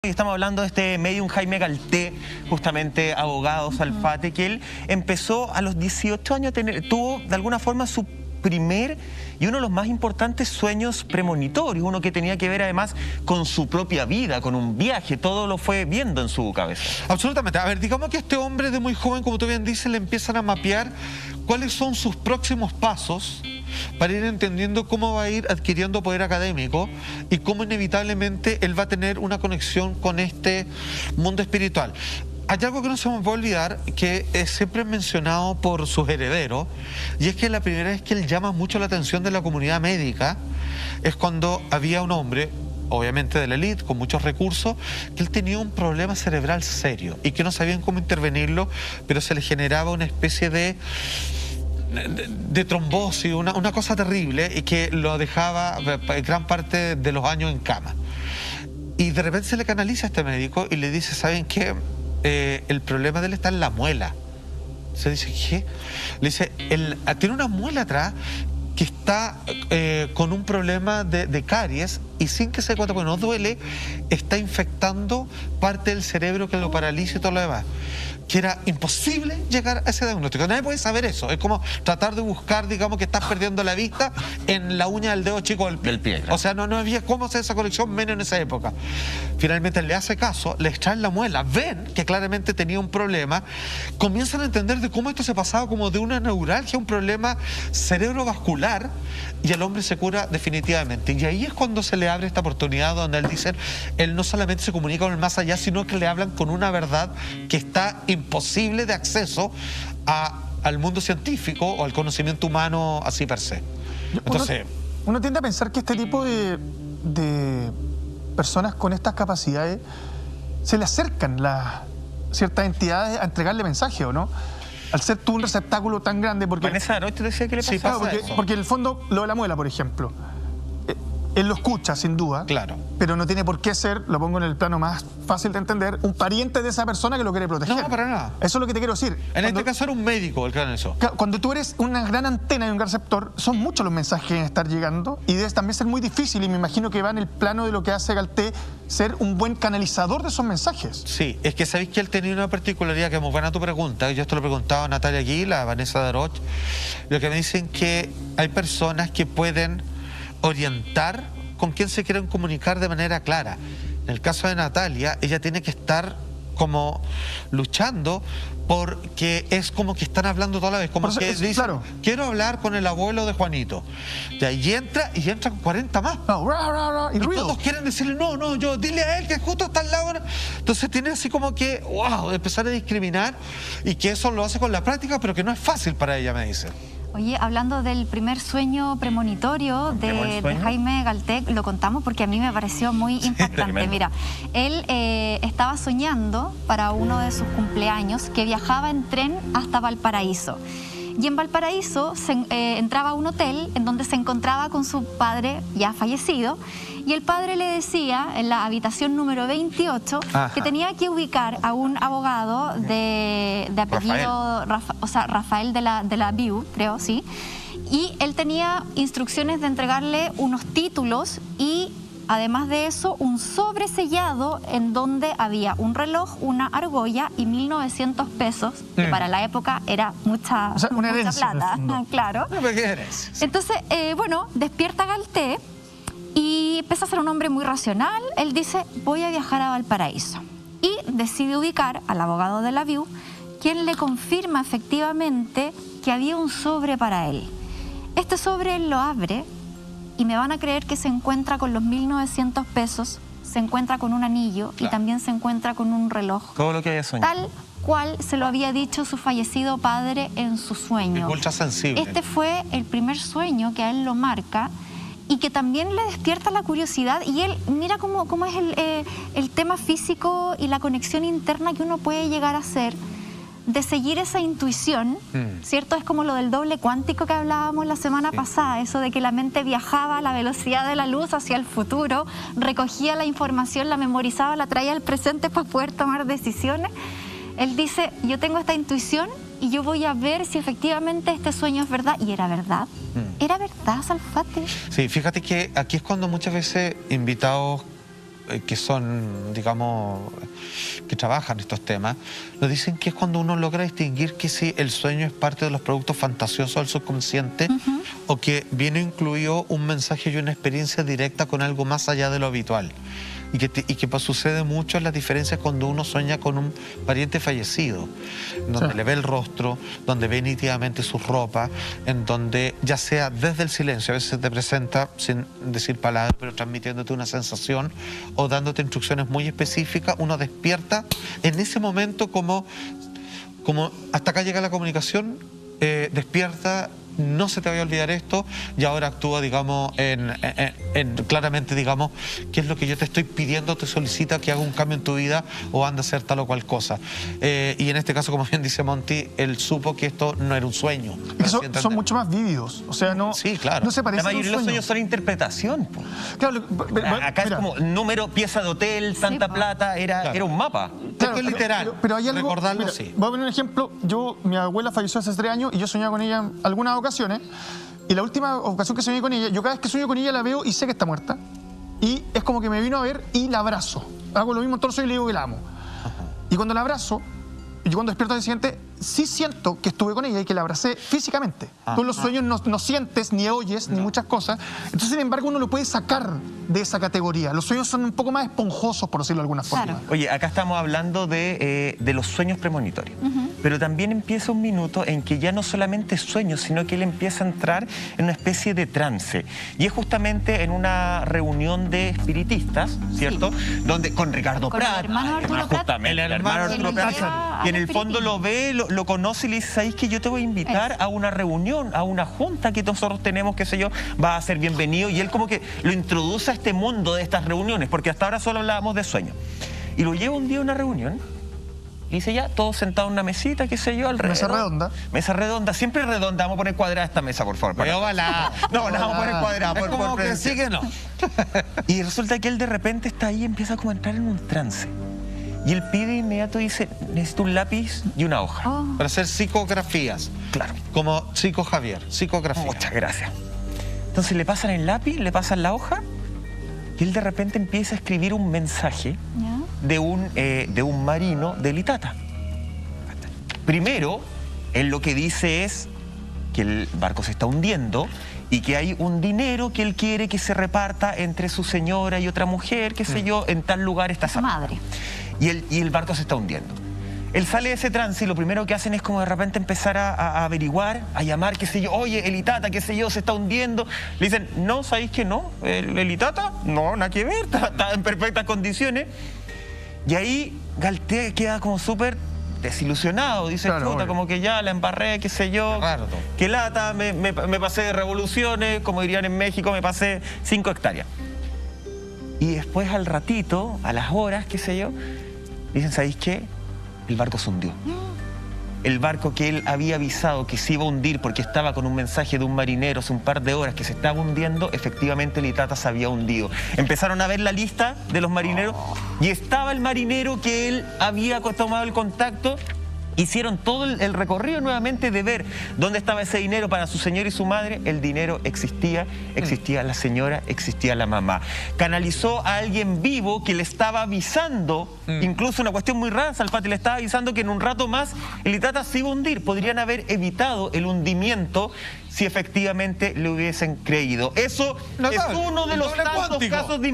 Y estamos hablando de este medium Jaime Galté, justamente abogado Salfate, que él empezó a los 18 años a tener, tuvo de alguna forma su primer y uno de los más importantes sueños premonitorios, uno que tenía que ver además con su propia vida, con un viaje, todo lo fue viendo en su cabeza. Absolutamente. A ver, digamos que este hombre de muy joven, como tú bien dices, le empiezan a mapear cuáles son sus próximos pasos para ir entendiendo cómo va a ir adquiriendo poder académico y cómo inevitablemente él va a tener una conexión con este mundo espiritual. Hay algo que no se me puede olvidar, que es siempre mencionado por sus herederos, y es que la primera vez que él llama mucho la atención de la comunidad médica es cuando había un hombre, obviamente de la élite, con muchos recursos, que él tenía un problema cerebral serio y que no sabían cómo intervenirlo, pero se le generaba una especie de trombosis, una cosa terrible, y que lo dejaba gran parte de los años en cama. Y de repente se le canaliza a este médico y le dice, ¿saben qué? El problema de él está en la muela. Se dice, ¿qué? Le dice, tiene una muela atrás que está con un problema de caries, y sin que se dé cuenta, porque no duele, está infectando parte del cerebro que lo paraliza y todo lo demás. Que era imposible llegar a ese diagnóstico. Nadie puede saber eso. Es como tratar de buscar, digamos, que estás perdiendo la vista en la uña del dedo chico del pie. Claro. O sea, no había cómo hacer esa conexión, menos en esa época. Finalmente le hace caso, le extraen la muela, ven que claramente tenía un problema, comienzan a entender de cómo esto se pasaba como de una neuralgia, un problema cerebrovascular, y el hombre se cura definitivamente. Y ahí es cuando se le abre esta oportunidad donde él dice, él no solamente se comunica con el más allá, sino que le hablan con una verdad que está imposible de acceso al mundo científico o al conocimiento humano así per se. Entonces, uno tiende a pensar que este tipo de personas con estas capacidades se le acercan ciertas entidades a entregarle mensajes, ¿o no? Al ser tú un receptáculo tan grande, porque... Vanessa Aroch te decía que le pasa porque en el fondo, lo de la muela, por ejemplo, él lo escucha, sin duda, claro, pero no tiene por qué ser, lo pongo en el plano más fácil de entender, un pariente de esa persona que lo quiere proteger. No, para nada. Eso es lo que te quiero decir. Este caso era un médico el que era eso. Cuando tú eres una gran antena y un gran receptor, son muchos los mensajes que deben estar llegando, y debe también ser muy difícil, y me imagino que va en el plano de lo que hace Galté, ser un buen canalizador de esos mensajes. Sí, es que sabéis que él tenía una particularidad, que es muy buena tu pregunta, yo esto lo he preguntado a Natalia Aguila, a Vanessa Aroch, lo que me dicen que hay personas que pueden orientar con quién se quieren comunicar de manera clara. En el caso de Natalia, ella tiene que estar como luchando, porque es como que están hablando toda la vez, como que dicen, claro, quiero hablar con el abuelo de Juanito. Y ahí entra con 40 más. No, y todos quieren decirle, no, yo, dile a él que justo está al lado. Entonces tiene así como que, wow, empezar a discriminar, y que eso lo hace con la práctica, pero que no es fácil para ella, me dice. Oye, hablando del primer sueño premonitorio de Jaime Galté, lo contamos porque a mí me pareció muy impactante. Mira, él estaba soñando para uno de sus cumpleaños que viajaba en tren hasta Valparaíso. Y en Valparaíso entraba a un hotel en donde se encontraba con su padre ya fallecido, y el padre le decía en la habitación número 28 que tenía que ubicar a un abogado de apellido Rafael de la Viu, creo, sí, y él tenía instrucciones de entregarle unos títulos y además de eso, un sobre sellado en donde había un reloj, una argolla y 1.900 pesos, que para la época era mucha plata, claro. Entonces, bueno, despierta Galté y empieza a ser un hombre muy racional. Él dice, voy a viajar a Valparaíso. Y decide ubicar al abogado de la Viu, quien le confirma efectivamente que había un sobre para él. Este sobre él lo abre, y me van a creer que se encuentra con los 1.900 pesos, se encuentra con un anillo, claro, y también se encuentra con un reloj. Todo lo que había soñado. Tal cual se lo había dicho su fallecido padre en su sueño. Ultra sensible. Este fue el primer sueño que a él lo marca y que también le despierta la curiosidad, y él mira cómo es el tema físico y la conexión interna que uno puede llegar a hacer de seguir esa intuición, ¿cierto? Es como lo del doble cuántico que hablábamos la semana pasada, eso de que la mente viajaba a la velocidad de la luz hacia el futuro, recogía la información, la memorizaba, la traía al presente para poder tomar decisiones. Él dice, yo tengo esta intuición y yo voy a ver si efectivamente este sueño es verdad. Y era verdad. ¿Era verdad, Salfate? Sí, fíjate que aquí es cuando muchas veces invitados que son, digamos, que trabajan estos temas, nos dicen que es cuando uno logra distinguir que si el sueño es parte de los productos fantasiosos del subconsciente o que viene incluido un mensaje y una experiencia directa con algo más allá de lo habitual. Y que pues, sucede mucho en las diferencias cuando uno sueña con un pariente fallecido, donde le ve el rostro, donde ve nítidamente su ropa, en donde ya sea desde el silencio, a veces se te presenta sin decir palabras, pero transmitiéndote una sensación o dándote instrucciones muy específicas, uno despierta en ese momento como hasta acá llega la comunicación, despierta, no se te vaya a olvidar esto, y ahora actúa, digamos, claramente, digamos, qué es lo que yo te estoy pidiendo, te solicita que haga un cambio en tu vida o anda a hacer tal o cual cosa. Y en este caso, como bien dice Monty, él supo que esto no era un sueño. Son mucho más vívidos, o sea, no, sí, claro. No se parece a un sueño. Los sueños son interpretación. Claro, acá es como número, pieza de hotel, tanta plata, era un mapa. Claro, es literal, pero hay algo, recordarlo, mira, sí. Voy a poner un ejemplo. Mi abuela falleció hace 3 años y yo soñaba con ella en algunas ocasiones. Y la última ocasión que soñé con ella, yo cada vez que sueño con ella la veo y sé que está muerta. Y es como que me vino a ver y la abrazo. Hago lo mismo en todos los sueños y le digo que la amo. Y cuando la abrazo, y cuando despierto al día siguiente, sí siento que estuve con ella y que la abracé físicamente. Tú en los sueños no sientes, ni oyes, ni muchas cosas. Entonces, sin embargo, uno lo puede sacar de esa categoría. Los sueños son un poco más esponjosos, por decirlo de alguna forma. Claro. Oye, acá estamos hablando de los sueños premonitorios. Pero también empieza un minuto en que ya no solamente sueños, sino que él empieza a entrar en una especie de trance. Y es justamente en una reunión de espiritistas, ¿cierto? Sí. Donde, con Ricardo Con Prat. el hermano Arturo Prat. Justamente, el hermano Arturo Prat. Y en el fondo lo ve, lo conoce y le dice, ¿sabes que yo te voy a invitar a una reunión, a una junta que nosotros tenemos, qué sé yo, va a ser bienvenido? Y él como que lo introduce a este mundo de estas reuniones, porque hasta ahora solo hablábamos de sueños. Y lo lleva un día a una reunión. Y dice ya, todos sentados en una mesita, qué sé yo, alrededor. Mesa redonda. Mesa redonda, siempre redonda. Vamos a poner cuadrada esta mesa, por favor. Pero ojalá. No, la vamos a poner cuadrada. Es como que sí que no. Y resulta que él de repente está ahí y empieza como a entrar en un trance. Y él pide inmediato, dice, necesito un lápiz y una hoja. Para hacer psicografías. Claro. Como Psico Javier, psicografía. Muchas gracias. Entonces le pasan el lápiz, le pasan la hoja, y él de repente empieza a escribir un mensaje de un marino de Litata. Primero, él lo que dice es que el barco se está hundiendo y que hay un dinero que él quiere que se reparta entre su señora y otra mujer, qué sé yo, en tal lugar está esa madre. Y el barco se está hundiendo. Él sale de ese trance y lo primero que hacen es como de repente empezar a averiguar, a llamar, qué sé yo, oye, el Itata, qué sé yo, se está hundiendo. Le dicen, no, ¿sabéis que no? ¿El Itata? No, nada que ver, está en perfectas condiciones. Y ahí Galté queda como súper desilusionado, dice, claro, chuta, como que ya la embarré, qué sé yo, Claro. qué lata, me pasé de revoluciones, como dirían en México, me pasé 5 hectáreas. Y después al ratito, a las horas, qué sé yo, dicen, ¿sabéis qué? El barco se hundió. El barco que él había avisado que se iba a hundir porque estaba con un mensaje de un marinero hace un par de horas que se estaba hundiendo, efectivamente el Itata se había hundido. Empezaron a ver la lista de los marineros y estaba el marinero que él había tomado el contacto. Hicieron todo el recorrido nuevamente de ver dónde estaba ese dinero para su señor y su madre. El dinero existía, existía la señora, existía la mamá. Canalizó a alguien vivo que le estaba avisando, incluso una cuestión muy rara, Salpati le estaba avisando que en un rato más el Itata se iba a hundir. Podrían haber evitado el hundimiento si efectivamente le hubiesen creído. Eso es uno de los tantos casos de